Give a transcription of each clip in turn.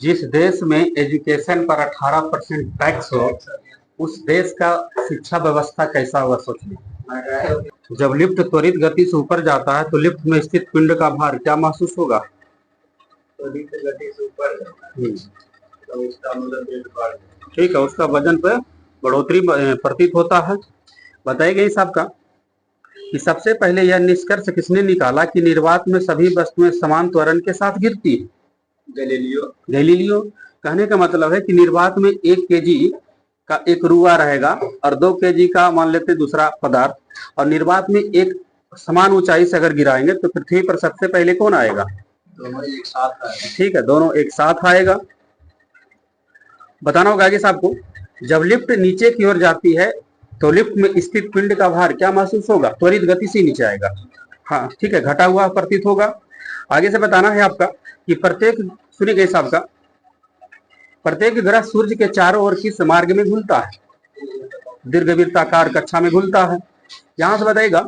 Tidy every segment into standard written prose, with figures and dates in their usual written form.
जिस देश में एजुकेशन पर 18% टैक्स हो, उस देश का शिक्षा व्यवस्था कैसा होगा सोचिए। जब लिफ्ट त्वरित गति से ऊपर जाता है तो लिफ्ट में स्थित पिंड का भार क्या महसूस होगा? त्वरित गति से ऊपर तो उसका मतलब ठीक है, उसका वजन पे बढ़ोतरी प्रतीत होता है। बताइए गई साहब का कि सबसे पहले यह निष्कर्ष किसने निकाला कि निर्वात में सभी वस्तुएं समान त्वरण के साथ गिरती है? गैलीलियो। कहने का मतलब है कि निर्वात में 1 केजी का एक रुआ रहेगा और 2 केजी का मान लेते दूसरा पदार्थ, और निर्वात में एक समान ऊंचाई से अगर गिराएंगे तो पृथ्वी पर सबसे पहले कौन आएगा? दोनों एक साथ आएगा। ठीक है, दोनों एक साथ आएगा। बताना होगा आगे साहब को, जब लिफ्ट नीचे की ओर जाती है तो लिफ्ट में स्थित पिंड का भार क्या महसूस होगा? त्वरित गति से नीचे आएगा। हाँ ठीक है, घटा हुआ प्रतीत होगा। आगे से बताना है आपका कि सुनिए साहब का, प्रत्येक ग्रह सूर्य के चारों ओर किस मार्ग में घूमता है? दीर्घवृत्ताकार कक्षा में घूमता है। यहां से बताएगा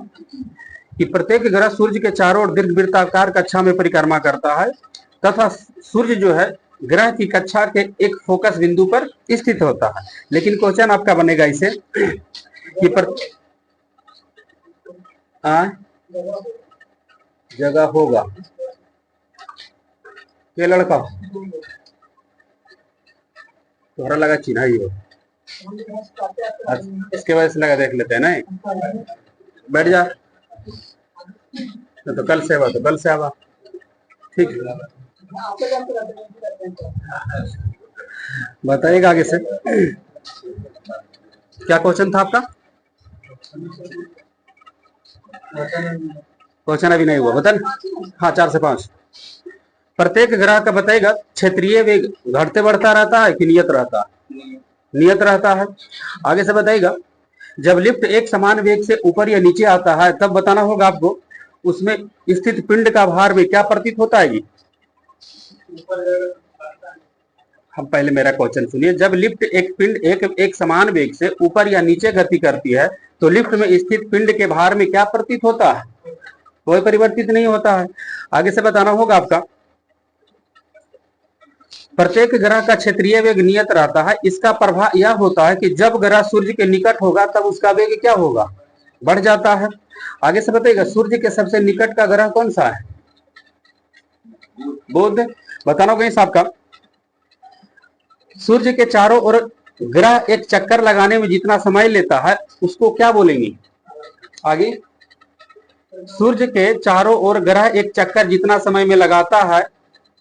कि प्रत्येक ग्रह सूर्य के चारों ओर दीर्घवृत्ताकार कक्षा में परिक्रमा करता है तथा सूर्य जो है ग्रह की कक्षा के एक फोकस बिंदु पर स्थित होता है। लेकिन क्वेश्चन आपका बनेगा इसे कि जगह होगा ये लड़का तुम्हारा लगा चिन्हा ही हो, इसके वजह से लगा, देख लेते हैं ना। बैठ जा, तो कल से आवा, तो कल से आवा। ठीक, बताइएगा आगे से क्या क्वेश्चन था आपका? क्वेश्चन अभी नहीं हुआ, बता। हाँ 4 से 5। प्रत्येक ग्रह का बताएगा क्षेत्रीय वेग घटते बढ़ता रहता है कि नियत रहता है? नियत रहता है। आगे से बताएगा जब लिफ्ट एक समान वेग से ऊपर या नीचे आता है तब बताना होगा आपको उसमें स्थित पिंड का भार में क्या प्रतीत होता है? हम पहले मेरा क्वेश्चन सुनिए। जब लिफ्ट एक समान वेग से ऊपर या नीचे गति करती है तो लिफ्ट में स्थित पिंड के भार में क्या प्रतीत होता है? कोई परिवर्तित नहीं होता है। आगे से बताना होगा आपका प्रत्येक ग्रह का क्षेत्रीय वेग नियत रहता है। इसका प्रभाव यह होता है कि जब ग्रह सूर्य के निकट होगा तब उसका वेग क्या होगा? बढ़ जाता है। आगे से बताइएगा सूर्य के सबसे निकट का ग्रह कौन सा है? बुध। बताना होगा साहब का सूर्य के चारों ओर ग्रह एक चक्कर लगाने में जितना समय लेता है उसको क्या बोलेंगे? आगे सूर्य के चारों ओर ग्रह एक चक्कर जितना समय में लगाता है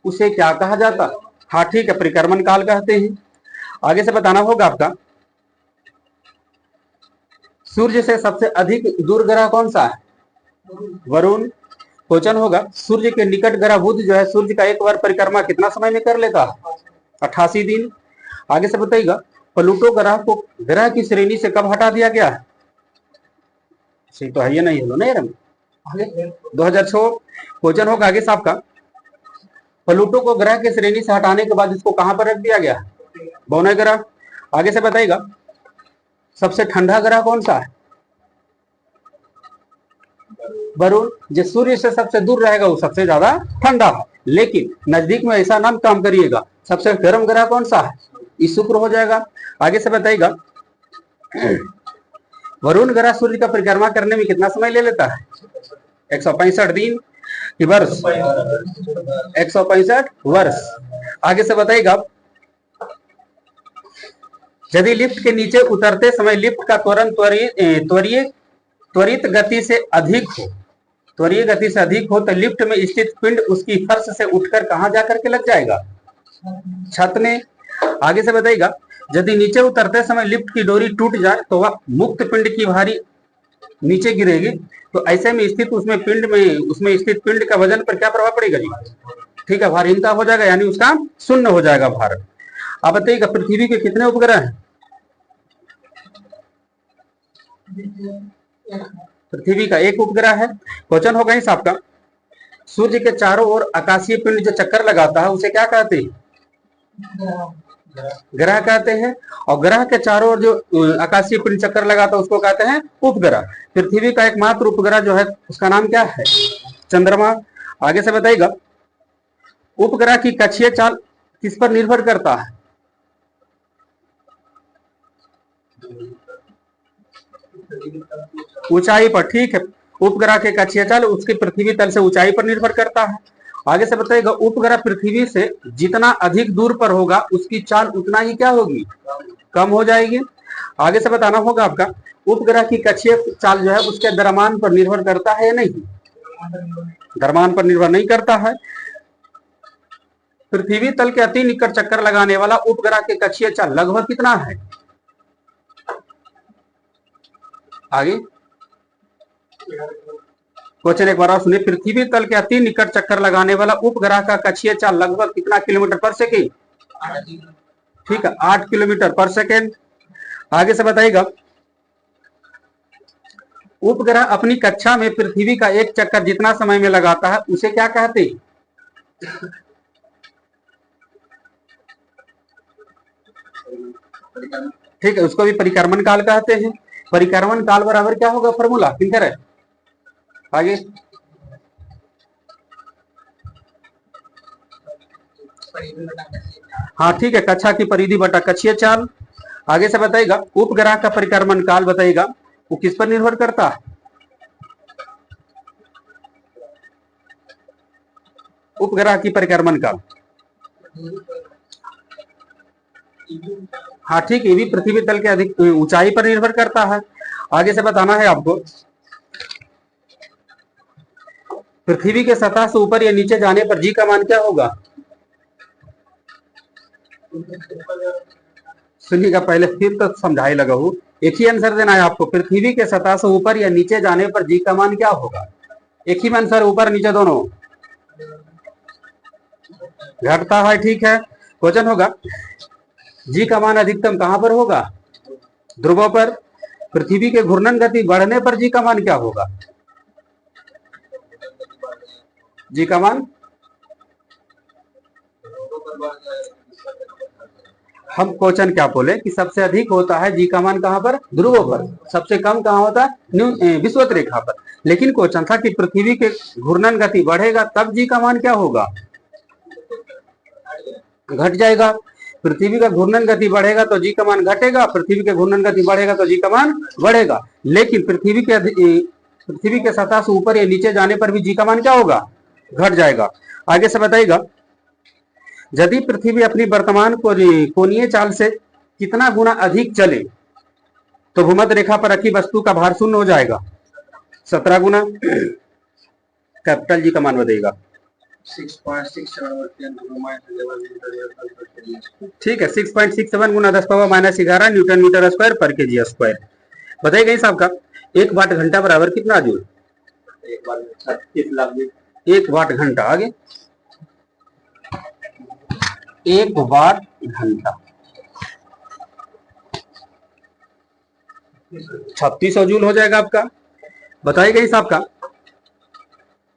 उसे क्या कहा जाता है? हाँ ठीक है, परिक्रमण काल कहते हैं। आगे से बताना होगा आपका सूर्य से सबसे अधिक दूर ग्रह कौन सा है? वरुण। क्वेश्चन होगा सूर्य के निकट ग्रह बुध जो है सूर्य का एक बार परिक्रमा कितना समय में कर लेता है? 88 दिन। आगे से बताइएगा प्लूटो ग्रह को ग्रह की श्रेणी से कब हटा दिया गया है? सही तो है ये नहीं है ना यार, 2006। क्वेश्चन होगा आगे साहब का प्लूटो को ग्रह की श्रेणी से हटाने के बाद इसको कहां पर रख दिया गया? बौने ग्रह। आगे से बताइएगा सबसे ठंडा ग्रह कौन सा है? वरुण। जो सूर्य से सबसे दूर रहेगा वो सबसे ज्यादा ठंडा है, लेकिन नजदीक में ऐसा नाम काम करिएगा सबसे गर्म ग्रह कौन सा है? ये शुक्र हो जाएगा। आगे से बताइएगा वरुण ग्रह सूर्य का परिक्रमा करने में कितना समय ले लेता है? 165 दिन कि वर्ष? 165 वर्ष। आगे से बताइएगा यदि लिफ्ट के नीचे उतरते समय लिफ्ट का त्वरण त्वरित गति से अधिक हो, त्वरीय गति से अधिक हो तो लिफ्ट में स्थित पिंड उसकी फर्श से उठकर कहां जाकर के लग जाएगा? छत में। आगे से बताइएगा यदि नीचे उतरते समय लिफ्ट की डोरी टूट जाए तो वह मुक्त पिंड की भारी नीचे गिरेगी, तो ऐसे में स्थित उसमें स्थित पिंड का वजन पर क्या प्रभाव पड़ेगा जी? ठीक है, भारहीनता हो जाएगा, यानी उसका शून्य हो जाएगा भार। अब बताइएगा पृथ्वी के कितने उपग्रह हैं? पृथ्वी का एक उपग्रह है। क्वेश्चन होगा इस आपका सूर्य के चारों ओर आकाशीय पिंड जो चक्कर लगाता है उसे क्या कहते हैं? ग्रह कहते हैं। और ग्रह के चारों ओर जो आकाशीय पिंड चक्कर लगाता है उसको कहते हैं उपग्रह। पृथ्वी का एकमात्र उपग्रह जो है उसका नाम क्या है? चंद्रमा। आगे से बताइएगा, उपग्रह की कक्षीय चाल किस पर निर्भर करता है? ऊंचाई पर। ठीक है, उपग्रह के कक्षीय चाल उसकी पृथ्वी तल से ऊंचाई पर निर्भर करता है। आगे से बताइएगा, उपग्रह पृथ्वी से जितना अधिक दूर पर होगा उसकी चाल उतना ही क्या होगी? कम हो जाएगी। आगे से बताना होगा आपका, उपग्रह की कक्षीय चाल जो है उसके द्रव्यमान पर निर्भर करता है या नहीं? द्रव्यमान पर निर्भर नहीं करता है। पृथ्वी तल के अति निकट चक्कर लगाने वाला उपग्रह के कक्षीय चाल लगभग कितना है? आगे क्वेश्चन एक बार और सुनिए, पृथ्वी तल के अति निकट चक्कर लगाने वाला उपग्रह का कक्षीय चाल लगभग कितना किलोमीटर पर सेकेंड? ठीक है, 8 किलोमीटर पर सेकेंड। आगे से बताइएगा, उपग्रह अपनी कक्षा में पृथ्वी का एक चक्कर जितना समय में लगाता है उसे क्या कहते हैं? ठीक है, उसको भी परिक्रमण काल कहते हैं। परिक्रमण काल बराबर क्या होगा? फॉर्मूला क्लियर है? आगे हाँ ठीक है, कक्षा की परिधि बटा कक्षीय चाल। आगे से बताइएगा, उपग्रह का परिक्रमण काल बताइएगा वो किस पर निर्भर करता है? उपग्रह की परिक्रमण काल। हाँ ठीक है, ये भी पृथ्वी तल के अधिक ऊंचाई पर निर्भर करता है। आगे से बताना है आपको, पृथ्वी के सतह से ऊपर या नीचे जाने पर जी का मान क्या होगा? सुनिएगा पहले, फिर तो समझाई लगा हूं। एक ही आंसर देना है आपको, पृथ्वी के सतह से ऊपर या नीचे जाने पर जी का मान क्या होगा? एक ही आंसर, ऊपर नीचे दोनों घटता है। ठीक है, क्वेश्चन होगा, जी का मान अधिकतम कहां पर होगा? ध्रुवों पर। पृथ्वी के घूर्णन गति बढ़ने पर जी का मान क्या होगा? जी का मान हम क्वेश्चन क्या बोले कि सबसे अधिक होता है जी का मान कहां पर? ध्रुवों पर। सबसे कम कहां होता है? विषुवत रेखा पर। लेकिन क्वेश्चन था कि पृथ्वी के घूर्णन गति बढ़ेगा तब जी का मान क्या होगा? घट जाएगा। पृथ्वी का घूर्णन गति बढ़ेगा तो जी का मान घटेगा, पृथ्वी के घूर्णन गति बढ़ेगा तो जी का मान बढ़ेगा। लेकिन पृथ्वी के सतह से ऊपर या नीचे जाने पर भी जी का मान क्या होगा? घट जाएगा। आगे से बताइएगा, यदि पृथ्वी अपनी वर्तमान कोणीय चाल से कितना गुना अधिक चले तो भूमध्य रेखा पर रखी वस्तु का भार शून्य हो जाएगा? 17 गुना। कैपिटल जी का मान बताइएगा। 6.67 ठीक है, 6.67 गुना 10⁻⁻11 न्यूटन मीटर स्क्वायर पर केजी स्क्वायर। बताइएगा इस आपका, 1 वाट घंटा बराबर कितना जूल? 1 वाट घंटा। आगे 1 वाट घंटा 3600 जूल हो जाएगा आपका। बताइएगा इस आपका,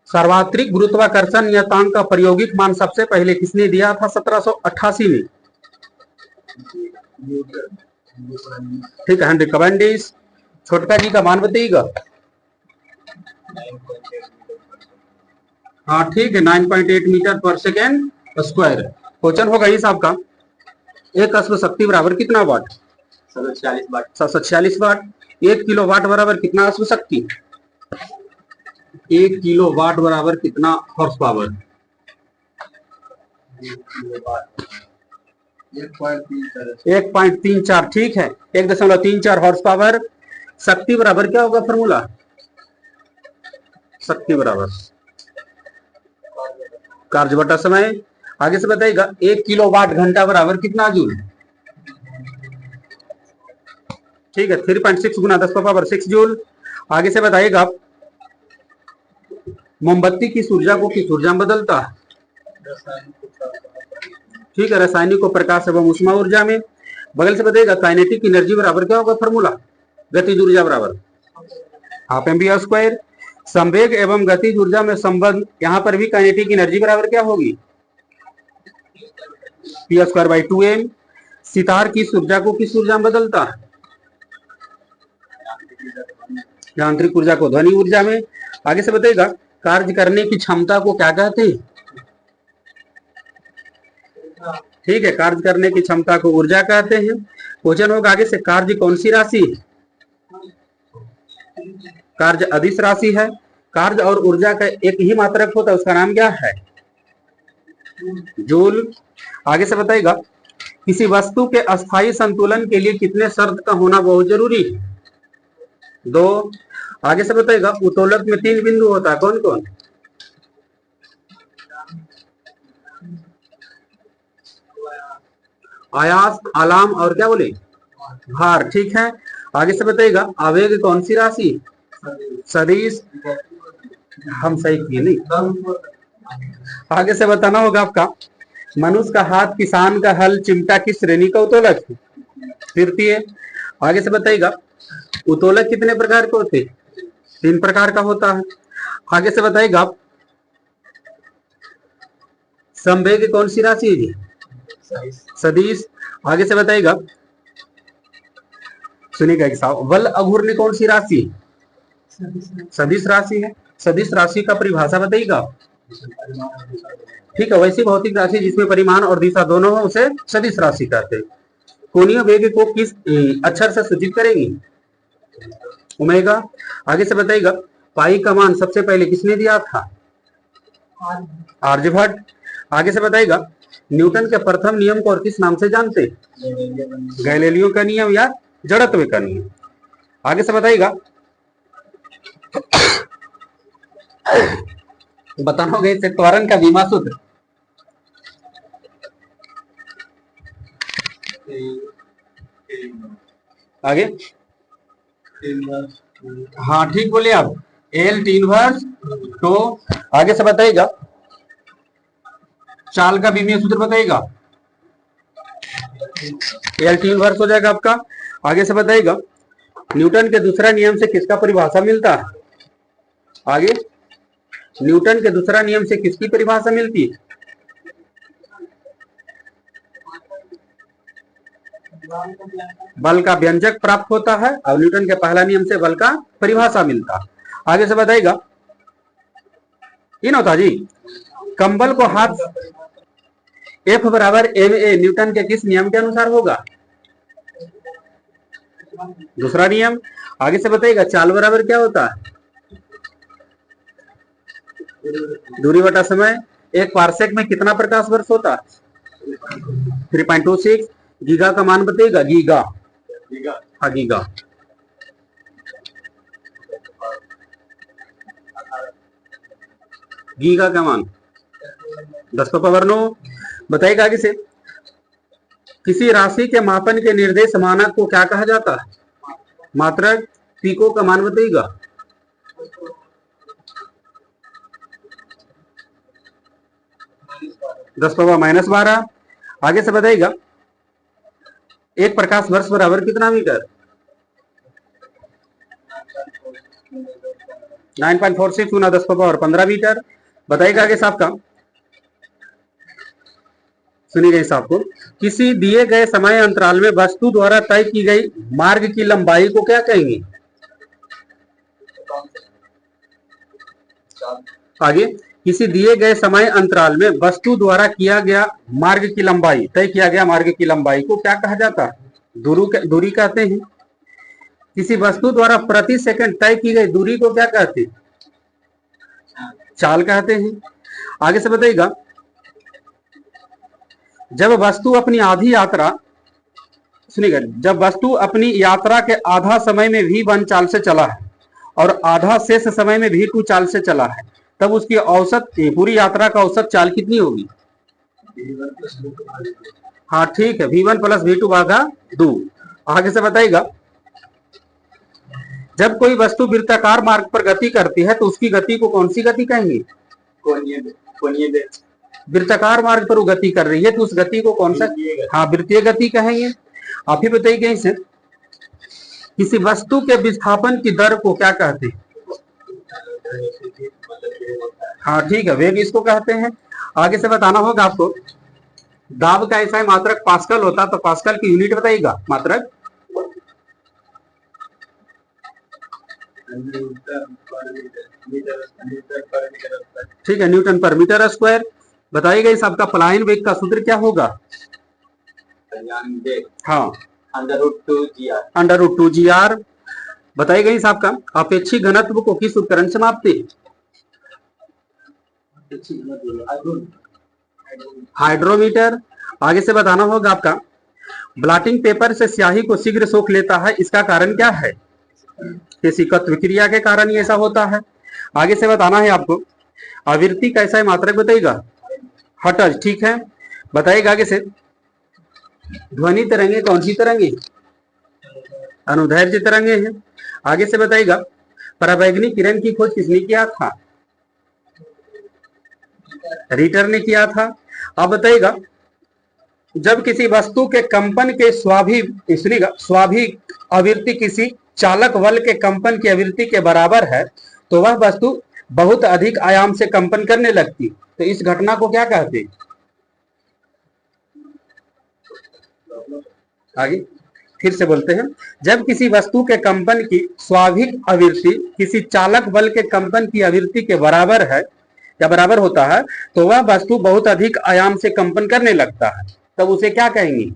सार्वत्रिक गुरुत्वाकर्षण नियतांक का प्रायोगिक मान सबसे पहले किसने दिया था? 1788 में। ठीक है, हेनरी कैवेंडिश। छोटका जी का मान बताइएगा। हाँ ठीक है, 9.8 मीटर पर सेकेंड स्क्वायर। क्वेश्चन होगा इस आपका, एक अश्व शक्ति बराबर कितना वाट? 746 वाट। 1 किलो वाट बराबर कितना अश्व शक्ति? 1 किलो वाट बराबर कितना हॉर्स पावर? 1.34। ठीक है, 1.34 हॉर्स पावर। शक्ति बराबर क्या होगा? फॉर्मूला शक्ति बराबर कार्य बटा समय। आगे से बताइएगा, 1 किलो वाट घंटा बराबर कितना जूल? ठीक है, 3.6 गुना 10⁻6 जूल। आगे से बताइएगा, मोमबत्ती की ऊर्जा को किस ऊर्जा में बदलता है? ठीक है, रासायनिक को प्रकाश एवं ऊष्मा ऊर्जा में। बगल से बताइएगा, काइनेटिक एनर्जी बराबर क्या होगा? फॉर्मूला गतिज ऊर्जा बराबर हाफ एमवी स्क्वायर। संवेग एवं गतिज ऊर्जा में संबंध, यहां पर भी काइनेटिक एनर्जी बराबर क्या होगी? P² by 2m। सितार किस ऊर्जा को किस ऊर्जा में बदलता है? यांत्रिक ऊर्जा को ध्वनि ऊर्जा में। आगे से बताइएगा, कार्य करने की क्षमता को क्या कहते हैं? ठीक है, कार्य करने की क्षमता को ऊर्जा कहते हैं। क्वेश्चन होगा आगे से, कार्य कौन सी राशि है? कार्य अदिश राशि है। कार्य और ऊर्जा का एक ही मात्रक होता है, उसका नाम क्या है? जूल। आगे से बताइएगा, किसी वस्तु के अस्थायी संतुलन के लिए कितने शर्त का होना बहुत जरूरी है? 2। आगे से बताइएगा, उत्तोलक में 3 बिंदु होता है, कौन कौन? आयास, आलाम और क्या बोले? भार। ठीक है। आगे से बताइएगा, आवेग कौन सी राशि? सदिश। हम सही किए नहीं। आगे से बताना होगा आपका, मनुष्य का हाथ, किसान का हल, चिमटा किस श्रेणी का उत्तोलक है? तृतीय। आगे से बताइएगा, उत्तोलक कितने प्रकार के होते? 3 प्रकार का होता है। आगे से बताइएगा, संवेग कौन सी राशि है जी? सदिश। आगे से बताइएगा, सुनिएगा एक साहब, बल अघूर्णी कौन सी राशि? सदिश राशि है। सदिश राशि का परिभाषा बताइएगा। ठीक है, वैसी भौतिक राशि जिसमें परिमाण और दिशा दोनों हो उसे सदिश राशि कहते हैं। कोणीय वेग को किस अक्षर से सूचित करेंगे? ओमेगा। आगे से बताइएगा, पाई का मान सबसे पहले किसने दिया था? आर्यभट्ट। आगे से बताइएगा, न्यूटन के प्रथम नियम को और किस नाम से जानते? गैलीलियो का नियम या जड़त्व का नियम। आगे से बताइएगा, बताना होगा इसे त्वरण का बीमा सूत्र। आगे, हाँ ठीक बोलिए आप, एल टी इनवर्स। तो आगे से बताइएगा, चाल का बीमीय सूत्र बताइएगा। एल टी इनवर्स हो जाएगा आपका। आगे से बताइएगा, न्यूटन के दूसरा नियम से किसका परिभाषा मिलता है? आगे, न्यूटन के दूसरा नियम से किसकी परिभाषा मिलती है? बल का व्यंजक प्राप्त होता है और न्यूटन के पहला नियम से बल का परिभाषा मिलता है। आगे से बताइएगा, इन होता जी, कंबल को हाथ F बराबर ma न्यूटन के किस नियम के अनुसार होगा? दूसरा नियम। आगे से बताइएगा, चाल बराबर क्या होता है? दूरी बटा समय। एक पारसेक में कितना प्रकाश वर्ष होता है? 3.26। गीगा का मान बताइएगा। गीगा, हाँ गीगा। गीगा का मान 10⁻⁹। बताइएगा आगे से, किसी राशि के मापन के निर्देश मानक को क्या कहा जाता है? मात्रक। पीको का मान बताइएगा। 10⁻⁻12। आगे से बताइएगा, एक प्रकाश वर्ष बराबर कितना मीटर? 9.46 गुना 10⁻15 मीटर। बताइएगा आगे साहब का, सुनिएगा इस आपको, किसी दिए गए समय अंतराल में वस्तु द्वारा तय की गई मार्ग की लंबाई को क्या कहेंगे? आगे, किसी दिए गए समय अंतराल में वस्तु द्वारा किया गया मार्ग की लंबाई, तय किया गया मार्ग की लंबाई को क्या कहा जाता है? दूरी कहते हैं। किसी वस्तु द्वारा प्रति सेकंड तय की गई दूरी को क्या कहते हैं? चाल कहते हैं। आगे से बताइएगा, जब वस्तु अपनी आधी यात्रा, सुनिएगा, जब वस्तु अपनी यात्रा के आधा समय में v1 चाल से चला है और आधा शेष समय में v2 चाल से चला है, तब उसकी औसत, पूरी यात्रा का औसत चाल कितनी होगी? हाँ ठीक है, v1 + v2 भागा 2। आगे से बताइएगा, जब कोई वस्तु वृत्ताकार मार्ग पर गति करती है तो उसकी गति को कौन सी गति कहेंगे? वृत्ताकार मार्ग पर वो गति कर रही है तो उस गति को कौन सा? हाँ, वृत्तीय गति कहेंगे। आप ही बताइए इसे, किसी वस्तु के विस्थापन की दर को क्या कहते हैं? हाँ ठीक है, वेग इसको कहते हैं। आगे से बताना होगा आपको, दाब का ऐसा मात्रक पास्कल होता, तो पास्कल की यूनिट बताइएगा मात्रक। ठीक है, न्यूटन पर मीटर स्क्वायर। बताइएगा इस आपका पलायन वेग का सूत्र क्या होगा। हाँ, √2 GR। बताइएगा इस आपका अपेक्षित घनत्व को किस उपकरण से मापते हैं। हाइड्रोमीटर। आगे से बताना होगा आपका ब्लॉटिंग पेपर से स्याही को शीघ्र सोख लेता है, इसका कारण क्या है। केशिकत्व क्रिया के कारण ये ऐसा होता है। आगे से बताना है आपको आवृत्ति कैसा है मात्रक बताइएगा। हर्ट्ज। ठीक है, बताइएगा आगे से ध्वनि तरंगे कौन सी तरंगे, अनुदैर्ध्य तरंगे हैं। आगे से बताइएगा पराबैंगनी किरण की खोज किसने किया था। रीटर ने किया था। अब बताइएगा जब किसी वस्तु के कंपन के स्वाभाविक आवृत्ति किसी चालक बल के कंपन की आवृत्ति के बराबर है, तो वह वस्तु बहुत अधिक आयाम से कंपन करने लगती। तो इस घटना को क्या कहते हैं। आगे फिर से बोलते हैं, जब किसी वस्तु के कंपन की स्वाभाविक आवृत्ति किसी चालक बल के कंपन की आवृत्ति के बराबर है या बराबर होता है, तो वह वस्तु बहुत अधिक आयाम से कंपन करने लगता है, तब उसे क्या कहेंगे।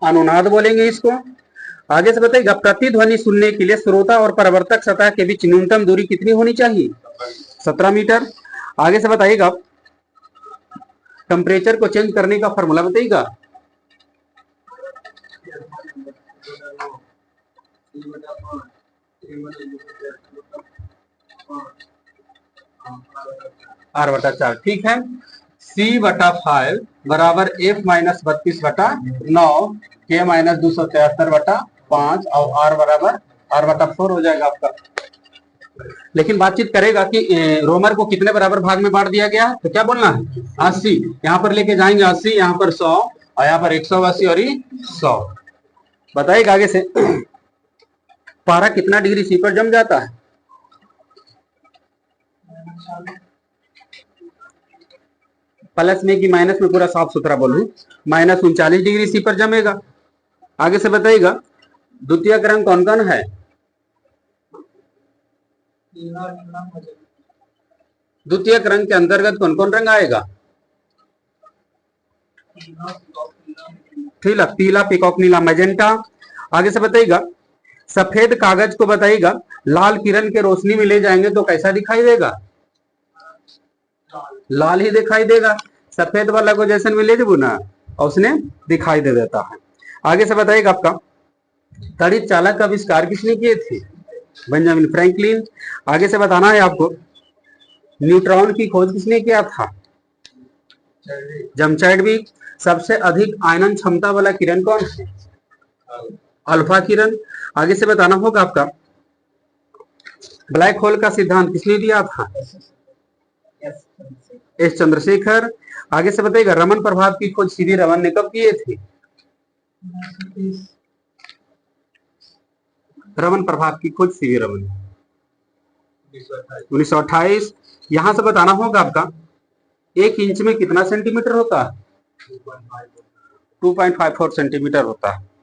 अनुनाद बोलेंगे इसको। आगे से बताइएगा प्रतिध्वनि सुनने के लिए श्रोता और परावर्तक सतह के बीच न्यूनतम दूरी कितनी होनी चाहिए। 17 मीटर। आगे से बताइएगा टेम्परेचर को चेंज करने का फॉर्मूला बताइएगा। R/4। ठीक है, C/5 बराबर F - 32/9 K - 273/5 और R बराबर R/4 हो जाएगा आपका। लेकिन बातचीत करेगा कि रोमर को कितने बराबर भाग में बांट दिया गया है, तो क्या बोलना है 80। यहाँ पर लेके जाएंगे 80, यहाँ पर 100 और यहाँ पर 180 और 100। बताइएगा आगे से पारा कितना डिग्री सी पर जम जाता है। प्लस में कि माइनस में, पूरा साफ सुथरा बोलूं, -39 डिग्री सी पर जमेगा। आगे से बताइएगा द्वितीय रंग कौन कौन है। द्वितीय रंग के अंतर्गत कौन कौन रंग आएगा। ठीक है, पीला, पीकॉक नीला, मैजेंटा। आगे से बताइएगा सफेद कागज को बताइएगा लाल किरण के रोशनी में ले जाएंगे तो कैसा दिखाई देगा। लाल ही दिखाई देगा। सफेद वाला को जैसे में ले जाबू ना और उसने दिखाई दे देता है। आगे से बताइएगा आपका तड़ित चालक का आविष्कार किसने किए थे। Benjamin Franklin. आगे से बताना है आपको न्यूट्रॉन की खोज किसने किया था। James Chadwick. सबसे अधिक आयनन क्षमता वाला किरण कौन है। अल्फा किरण। आगे से बताना होगा आपका ब्लैक होल का सिद्धांत किसने दिया था। एस चंद्रशेखर। आगे से बताइएगा रमन प्रभाव की खोज सीवी रमन ने कब किए थे। रमन प्रभाव की खोज सीवी रमन 1928। यहां से बताना होगा आपका 1 इंच में कितना सेंटीमीटर होता है। 2.54 सेंटीमीटर होता है।